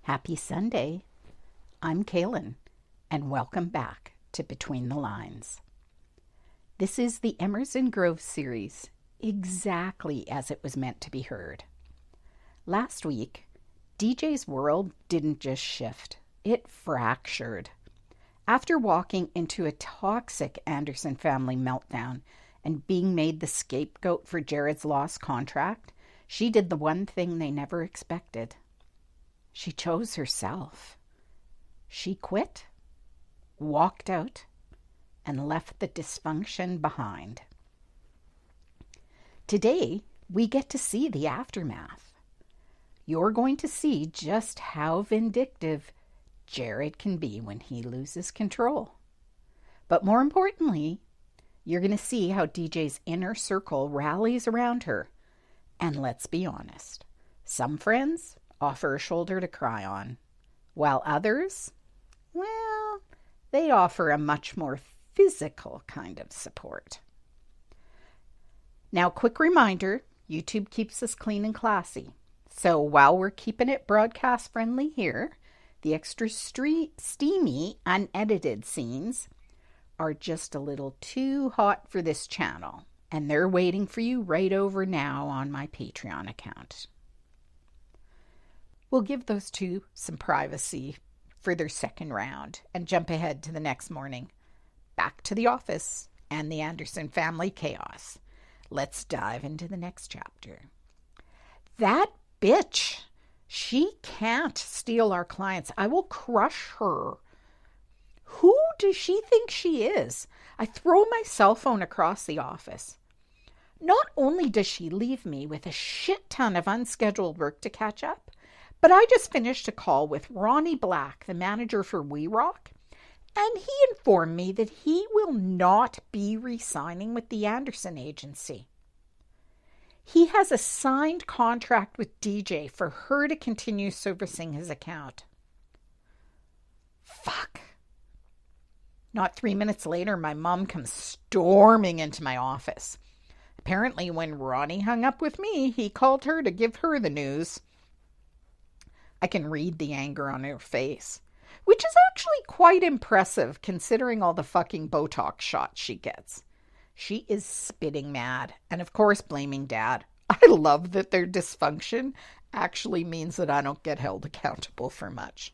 Happy Sunday. I'm Kalen, and welcome back to Between the Lines. This is the Emerson Grove series, exactly as it was meant to be heard. Last week, DJ's world didn't just shift, it fractured. After walking into a toxic Anderson family meltdown and being made the scapegoat for Jared's lost contract, she did the one thing they never expected. She chose herself. She quit, walked out, and left the dysfunction behind. Today, we get to see the aftermath. You're going to see just how vindictive Jared can be when he loses control. But more importantly, you're going to see how DJ's inner circle rallies around her. And let's be honest, some friends offer a shoulder to cry on, while others, well, they offer a much more physical kind of support. Now, quick reminder, YouTube keeps us clean and classy. So while we're keeping it broadcast friendly here, the extra steamy, unedited scenes are just a little too hot for this channel, and they're waiting for you right over now on my Patreon account. We'll give those two some privacy for their second round and jump ahead to the next morning. Back to the office and the Anderson family chaos. Let's dive into the next chapter. That bitch, she can't steal our clients. I will crush her. Who does she think she is? I throw my cell phone across the office. Not only does she leave me with a shit ton of unscheduled work to catch up, but I just finished a call with Ronnie Black, the manager for We Rock, and he informed me that he will not be re-signing with the Anderson agency. He has a signed contract with DJ for her to continue servicing his account. Fuck. Not 3 minutes later, my mom comes storming into my office. Apparently, when Ronnie hung up with me, he called her to give her the news. I can read the anger on her face, which is actually quite impressive considering all the fucking Botox shots she gets. She is spitting mad and, of course, blaming Dad. I love that their dysfunction actually means that I don't get held accountable for much.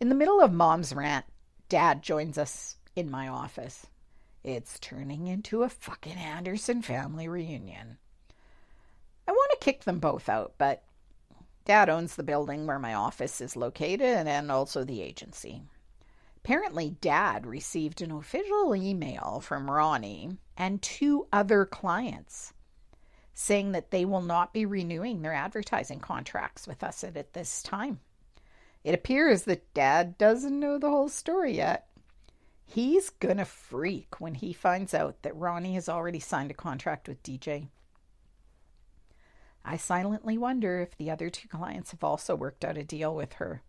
In the middle of Mom's rant, Dad joins us in my office. It's turning into a fucking Anderson family reunion. I want to kick them both out, but Dad owns the building where my office is located and also the agency. Apparently, Dad received an official email from Ronnie and 2 other clients saying that they will not be renewing their advertising contracts with us at this time. It appears that Dad doesn't know the whole story yet. He's gonna freak when he finds out that Ronnie has already signed a contract with DJ. I silently wonder if the other 2 clients have also worked out a deal with her.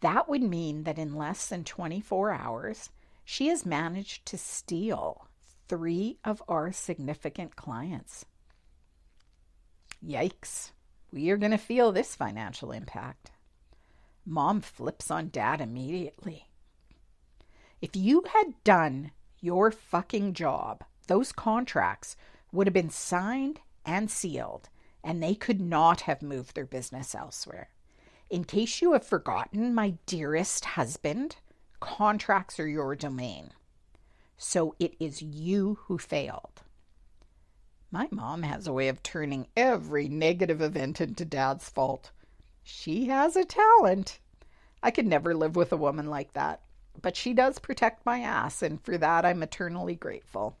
That would mean that in less than 24 hours, she has managed to steal 3 of our significant clients. Yikes. We are going to feel this financial impact. Mom flips on Dad immediately. If you had done your fucking job, those contracts would have been signed and sealed, and they could not have moved their business elsewhere. In case you have forgotten, my dearest husband, contracts are your domain. So it is you who failed. My mom has a way of turning every negative event into Dad's fault. She has a talent. I could never live with a woman like that, but she does protect my ass, and for that I'm eternally grateful.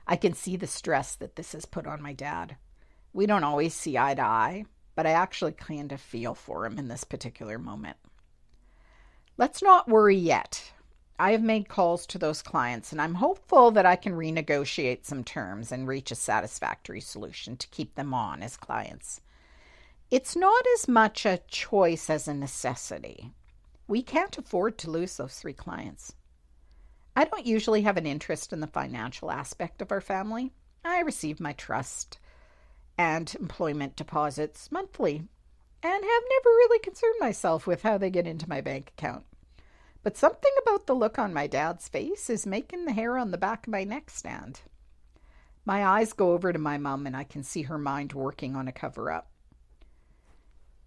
I can see the stress that this has put on my dad. We don't always see eye to eye, but I actually kind of feel for him in this particular moment. Let's not worry yet. I have made calls to those clients, and I'm hopeful that I can renegotiate some terms and reach a satisfactory solution to keep them on as clients. It's not as much a choice as a necessity. We can't afford to lose those 3 clients. I don't usually have an interest in the financial aspect of our family. I receive my trust and employment deposits monthly. and have never really concerned myself with how they get into my bank account. But something about the look on my dad's face is making the hair on the back of my neck stand. My eyes go over to my mom, and I can see her mind working on a cover-up.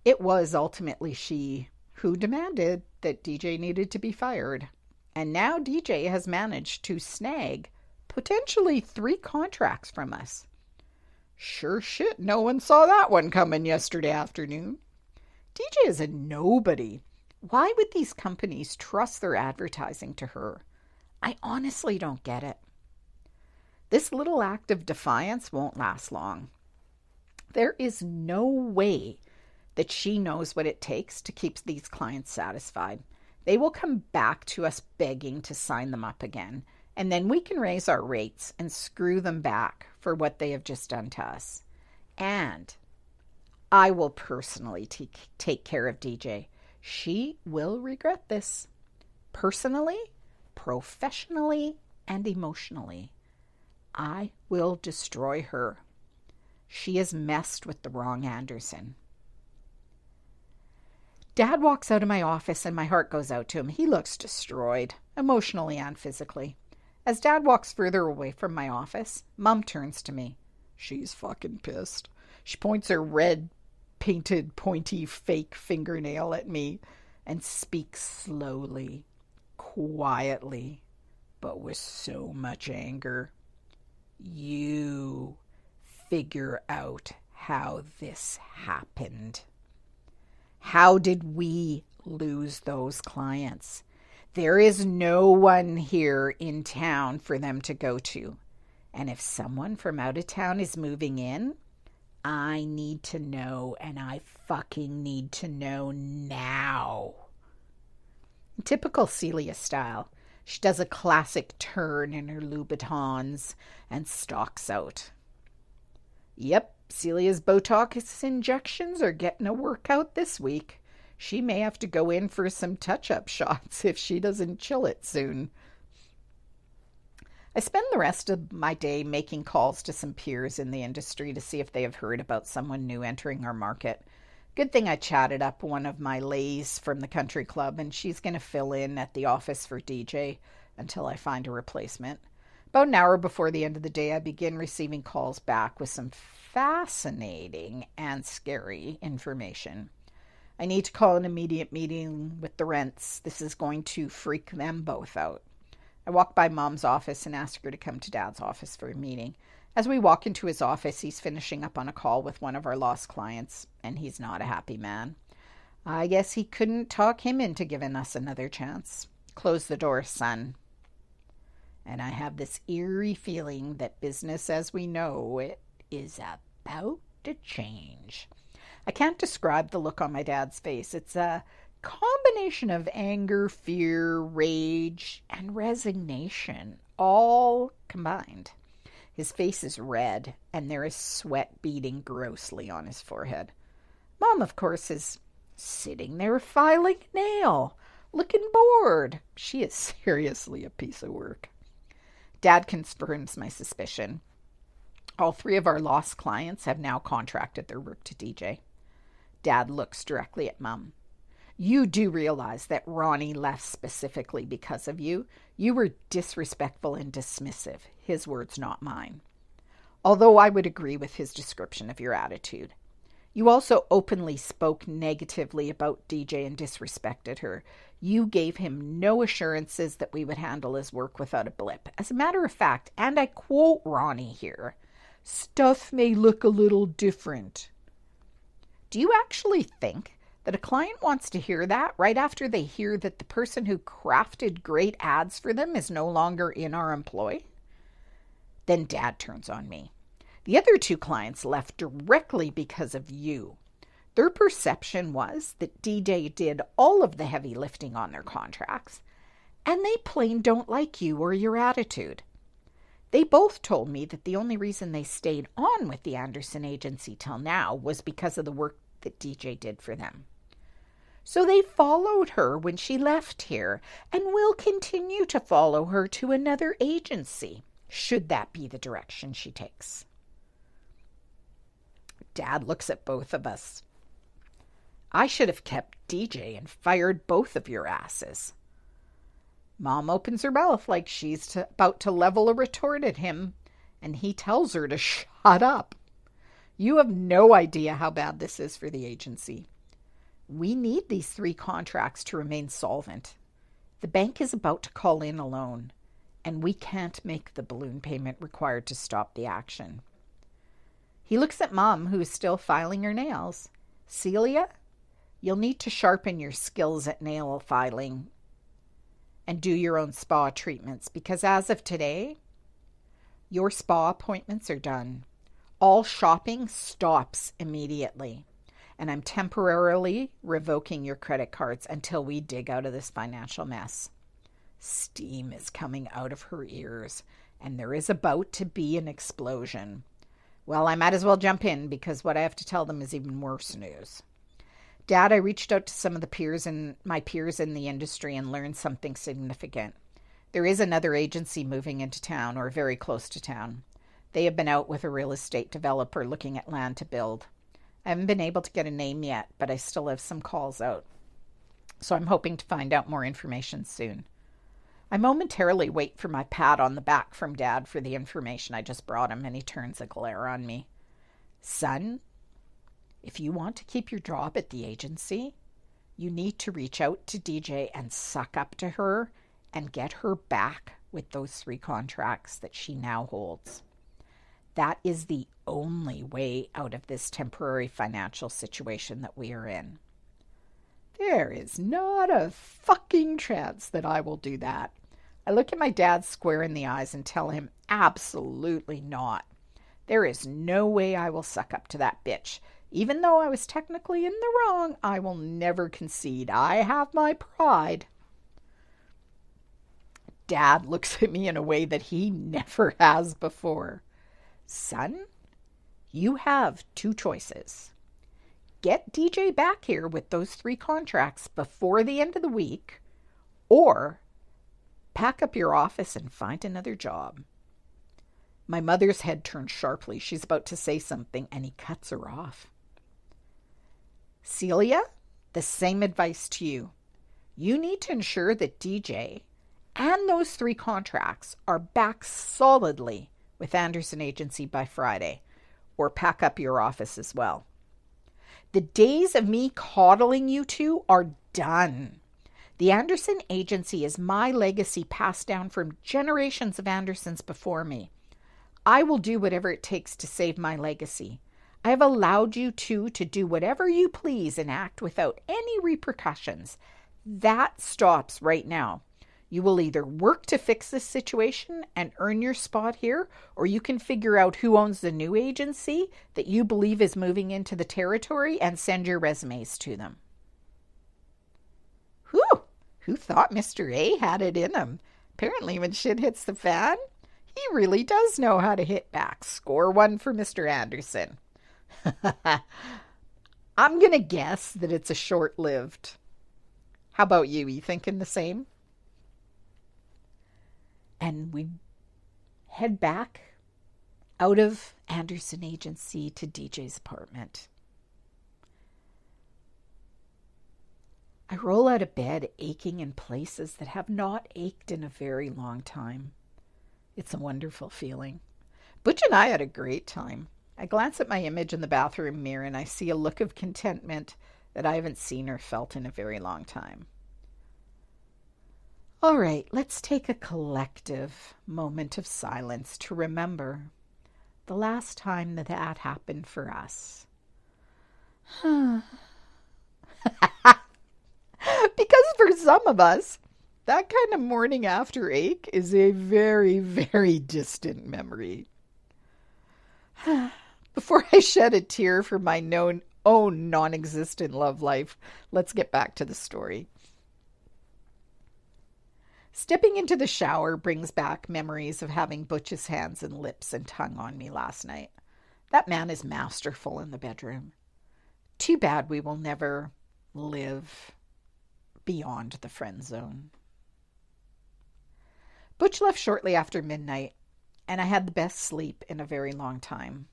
It was ultimately she who demanded that DJ needed to be fired. And now DJ has managed to snag potentially 3 contracts from us. Sure shit, no one saw that one coming yesterday afternoon. DJ is a nobody. Why would these companies trust their advertising to her? I honestly don't get it. This little act of defiance won't last long. There is no way that she knows what it takes to keep these clients satisfied. They will come back to us begging to sign them up again, and then we can raise our rates and screw them back for what they have just done to us. And I will personally take care of DJ. She will regret this. Personally, professionally, and emotionally. I will destroy her. She has messed with the wrong Anderson. Dad walks out of my office and my heart goes out to him. He looks destroyed, emotionally and physically. As Dad walks further away from my office, Mom turns to me. She's fucking pissed. She points her red, painted, pointy, fake fingernail at me and speaks slowly, quietly, but with so much anger. You figure out how this happened. How did we lose those clients? There is no one here in town for them to go to. And if someone from out of town is moving in, I need to know, and I fucking need to know now. In typical Celia style, she does a classic turn in her Louboutins and stalks out. Yep, Celia's Botox injections are getting a workout this week. She may have to go in for some touch-up shots if she doesn't chill it soon. I spend the rest of my day making calls to some peers in the industry to see if they have heard about someone new entering our market. Good thing I chatted up one of my lays from the country club, and she's going to fill in at the office for DJ until I find a replacement. About an hour before the end of the day, I begin receiving calls back with some fascinating and scary information. I need to call an immediate meeting with the rents. This is going to freak them both out. I walk by Mom's office and ask her to come to Dad's office for a meeting. As we walk into his office, he's finishing up on a call with one of our lost clients, and he's not a happy man. I guess he couldn't talk him into giving us another chance. Close the door, son. And I have this eerie feeling that business as we know it is about to change. I can't describe the look on my dad's face. It's a combination of anger, fear, rage, and resignation, all combined. His face is red, and there is sweat beading grossly on his forehead. Mom, of course, is sitting there filing a nail, looking bored. She is seriously a piece of work. Dad confirms my suspicion. All 3 of our lost clients have now contracted their work to DJ. Dad looks directly at Mom. You do realize that Ronnie left specifically because of you. You were disrespectful and dismissive. His words, not mine. Although I would agree with his description of your attitude. You also openly spoke negatively about DJ and disrespected her. You gave him no assurances that we would handle his work without a blip. As a matter of fact, and I quote Ronnie here, stuff may look a little different. Do you actually think that a client wants to hear that right after they hear that the person who crafted great ads for them is no longer in our employ? Then Dad turns on me. The other 2 clients left directly because of you. Their perception was that DJ did all of the heavy lifting on their contracts, and they plain don't like you or your attitude. They both told me that the only reason they stayed on with the Anderson agency till now was because of the work that DJ did for them. So they followed her when she left here and will continue to follow her to another agency, should that be the direction she takes. Dad looks at both of us. I should have kept DJ and fired both of your asses. Mom opens her mouth like she's about to level a retort at him, and he tells her to shut up. You have no idea how bad this is for the agency. We need these 3 contracts to remain solvent. The bank is about to call in a loan, and we can't make the balloon payment required to stop the action. He looks at Mom, who is still filing her nails. Celia, you'll need to sharpen your skills at nail filing and do your own spa treatments, because as of today, your spa appointments are done. All shopping stops immediately, and I'm temporarily revoking your credit cards until we dig out of this financial mess. Steam is coming out of her ears, and there is about to be an explosion. Well, I might as well jump in, because what I have to tell them is even worse news. Dad, I reached out to some of my peers in the industry and learned something significant. There is another agency moving into town, or very close to town. They have been out with a real estate developer looking at land to build. I haven't been able to get a name yet, but I still have some calls out. So I'm hoping to find out more information soon. I momentarily wait for my pat on the back from Dad for the information I just brought him, and he turns a glare on me. Son, if you want to keep your job at the agency, you need to reach out to DJ and suck up to her and get her back with those 3 contracts that she now holds. That is the only way out of this temporary financial situation that we are in. There is not a fucking chance that I will do that. I look at my dad square in the eyes and tell him absolutely not. There is no way I will suck up to that bitch. Even though I was technically in the wrong, I will never concede. I have my pride. Dad looks at me in a way that he never has before. Son, you have 2 choices. Get DJ back here with those 3 contracts before the end of the week, or pack up your office and find another job. My mother's head turns sharply. She's about to say something, and he cuts her off. Celia, the same advice to you. You need to ensure that DJ and those 3 contracts are back solidly with Anderson Agency by Friday, or pack up your office as well. The days of me coddling you 2 are done. The Anderson Agency is my legacy passed down from generations of Andersons before me. I will do whatever it takes to save my legacy. I have allowed you 2 to do whatever you please and act without any repercussions. That stops right now. You will either work to fix this situation and earn your spot here, or you can figure out who owns the new agency that you believe is moving into the territory and send your resumes to them. Whew! Who thought Mr. A had it in him? Apparently when shit hits the fan, he really does know how to hit back. Score 1 for Mr. Anderson. I'm going to guess that it's a short-lived. How about you? You thinking the same? And we head back out of Anderson Agency to DJ's apartment. I roll out of bed aching in places that have not ached in a very long time. It's a wonderful feeling. Butch and I had a great time. I glance at my image in the bathroom mirror and I see a look of contentment that I haven't seen or felt in a very long time. All right, let's take a collective moment of silence to remember the last time that happened for us. Because for some of us, that kind of morning after ache is a very, very distant memory. Before I shed a tear for my own non-existent love life, let's get back to the story. Stepping into the shower brings back memories of having Butch's hands and lips and tongue on me last night. That man is masterful in the bedroom. Too bad we will never live beyond the friend zone. Butch left shortly after midnight, and I had the best sleep in a very long time.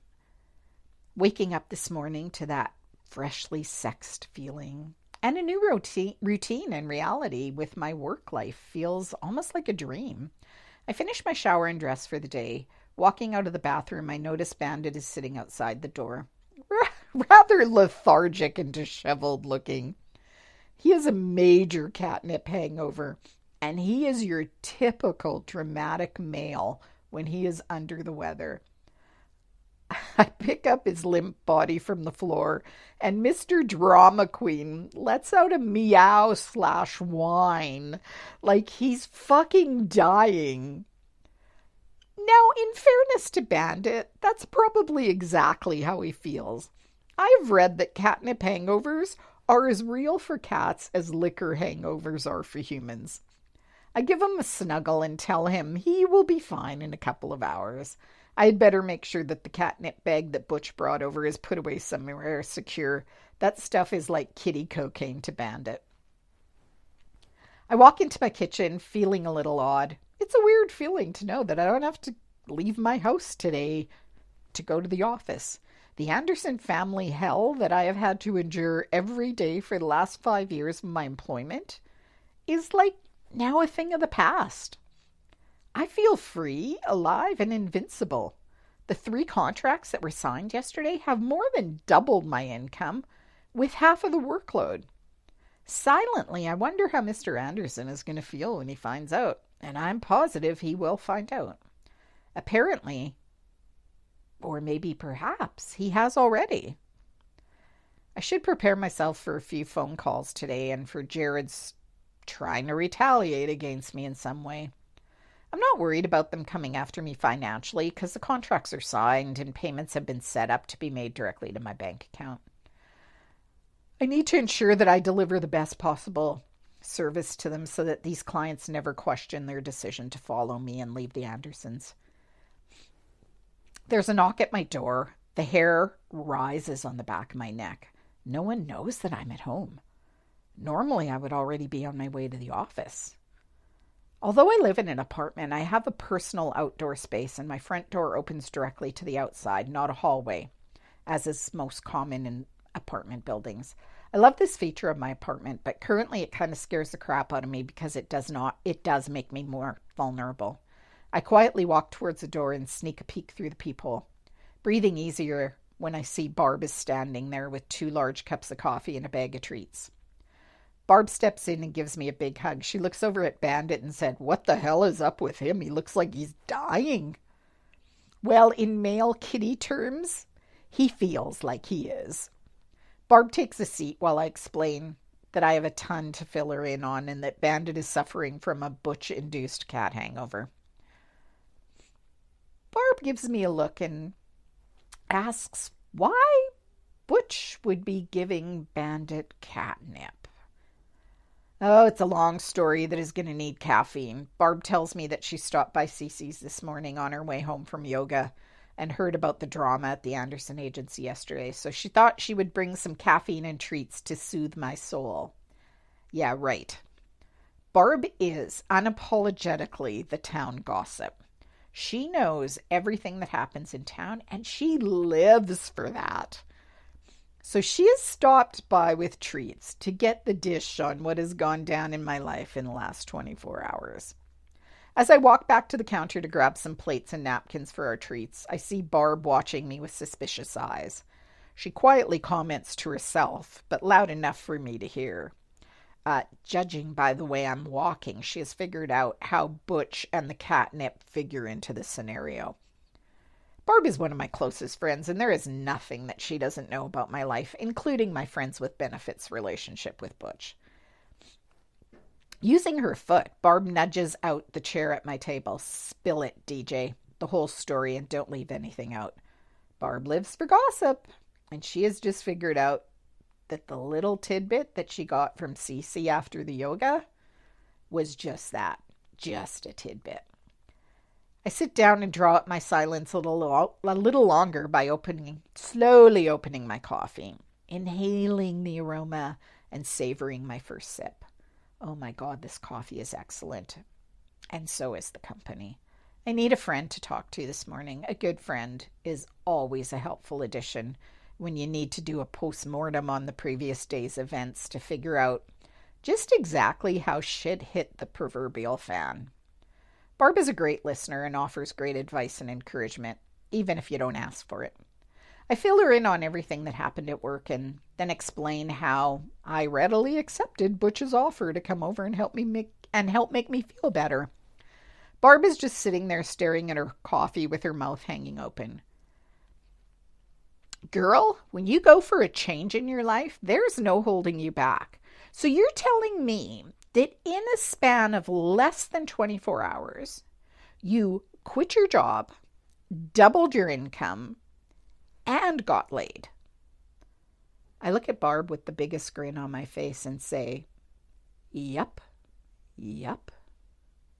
Waking up this morning to that freshly sexed feeling. And a new routine and reality with my work life feels almost like a dream. I finish my shower and dress for the day. Walking out of the bathroom, I notice Bandit is sitting outside the door. Rather lethargic and disheveled looking. He has a major catnip hangover, and he is your typical dramatic male when he is under the weather. I pick up his limp body from the floor, and Mr. Drama Queen lets out a meow slash whine like he's fucking dying. Now, in fairness to Bandit, that's probably exactly how he feels. I've read that catnip hangovers are as real for cats as liquor hangovers are for humans. I give him a snuggle and tell him he will be fine in a couple of hours. I had better make sure that the catnip bag that Butch brought over is put away somewhere secure. That stuff is like kitty cocaine to Bandit. I walk into my kitchen feeling a little odd. It's a weird feeling to know that I don't have to leave my house today to go to the office. The Anderson family hell that I have had to endure every day for the last 5 years of my employment is like now a thing of the past. I feel free, alive, and invincible. The 3 contracts that were signed yesterday have more than doubled my income with half of the workload. Silently, I wonder how Mr. Anderson is going to feel when he finds out, and I'm positive he will find out. Apparently, or maybe perhaps, he has already. I should prepare myself for a few phone calls today and for Jared's trying to retaliate against me in some way. I'm not worried about them coming after me financially because the contracts are signed and payments have been set up to be made directly to my bank account. I need to ensure that I deliver the best possible service to them so that these clients never question their decision to follow me and leave the Andersons. There's a knock at my door. The hair rises on the back of my neck. No one knows that I'm at home. Normally, I would already be on my way to the office. Although I live in an apartment, I have a personal outdoor space, and my front door opens directly to the outside, not a hallway, as is most common in apartment buildings. I love this feature of my apartment, but currently it kind of scares the crap out of me because it does make me more vulnerable. I quietly walk towards the door and sneak a peek through the peephole, breathing easier when I see Barb is standing there with 2 large cups of coffee and a bag of treats. Barb steps in and gives me a big hug. She looks over at Bandit and said, "What the hell is up with him? He looks like he's dying." Well, in male kitty terms, he feels like he is. Barb takes a seat while I explain that I have a ton to fill her in on and that Bandit is suffering from a Butch-induced cat hangover. Barb gives me a look and asks why Butch would be giving Bandit catnip. Oh, it's a long story that is going to need caffeine. Barb tells me that she stopped by Cece's this morning on her way home from yoga and heard about the drama at the Anderson agency yesterday, so she thought she would bring some caffeine and treats to soothe my soul. Yeah, right. Barb is unapologetically the town gossip. She knows everything that happens in town, and she lives for that. So she has stopped by with treats to get the dish on what has gone down in my life in the last 24 hours. As I walk back to the counter to grab some plates and napkins for our treats, I see Barb watching me with suspicious eyes. She quietly comments to herself, but loud enough for me to hear. Judging by the way I'm walking, she has figured out how Butch and the catnip figure into the scenario. Barb is one of my closest friends, and there is nothing that she doesn't know about my life, including my friends with benefits relationship with Butch. Using her foot, Barb nudges out the chair at my table. "Spill it, DJ. The whole story, and don't leave anything out." Barb lives for gossip, and she has just figured out that the little tidbit that she got from Cece after the yoga was just that, just a tidbit. I sit down and draw up my silence a little longer by slowly opening my coffee, inhaling the aroma, and savoring my first sip. Oh my God, this coffee is excellent. And so is the company. I need a friend to talk to this morning. A good friend is always a helpful addition, when you need to do a post-mortem on the previous day's events to figure out just exactly how shit hit the proverbial fan. Barb is a great listener and offers great advice and encouragement, even if you don't ask for it. I fill her in on everything that happened at work and then explain how I readily accepted Butch's offer to come over and help make me feel better. Barb is just sitting there staring at her coffee with her mouth hanging open. Girl, when you go for a change in your life, there's no holding you back. So you're telling me that in a span of less than 24 hours, you quit your job, doubled your income, and got laid? I look at Barb with the biggest grin on my face and say, yup, yup,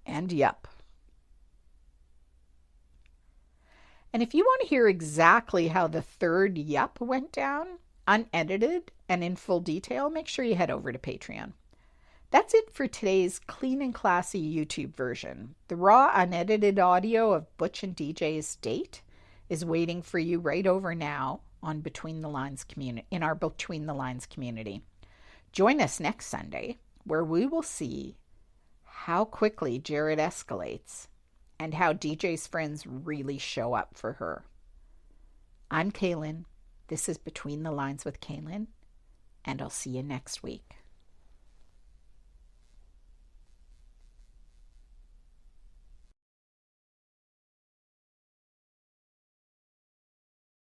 and yup. And if you want to hear exactly how the third yup went down, unedited and in full detail, make sure you head over to Patreon. That's it for today's clean and classy YouTube version. The raw, unedited audio of Butch and DJ's date is waiting for you right over now on Between the Lines community, in our Between the Lines community. Join us next Sunday, where we will see how quickly Jared escalates and how DJ's friends really show up for her. I'm Kalen. This is Between the Lines with Kalen, and I'll see you next week.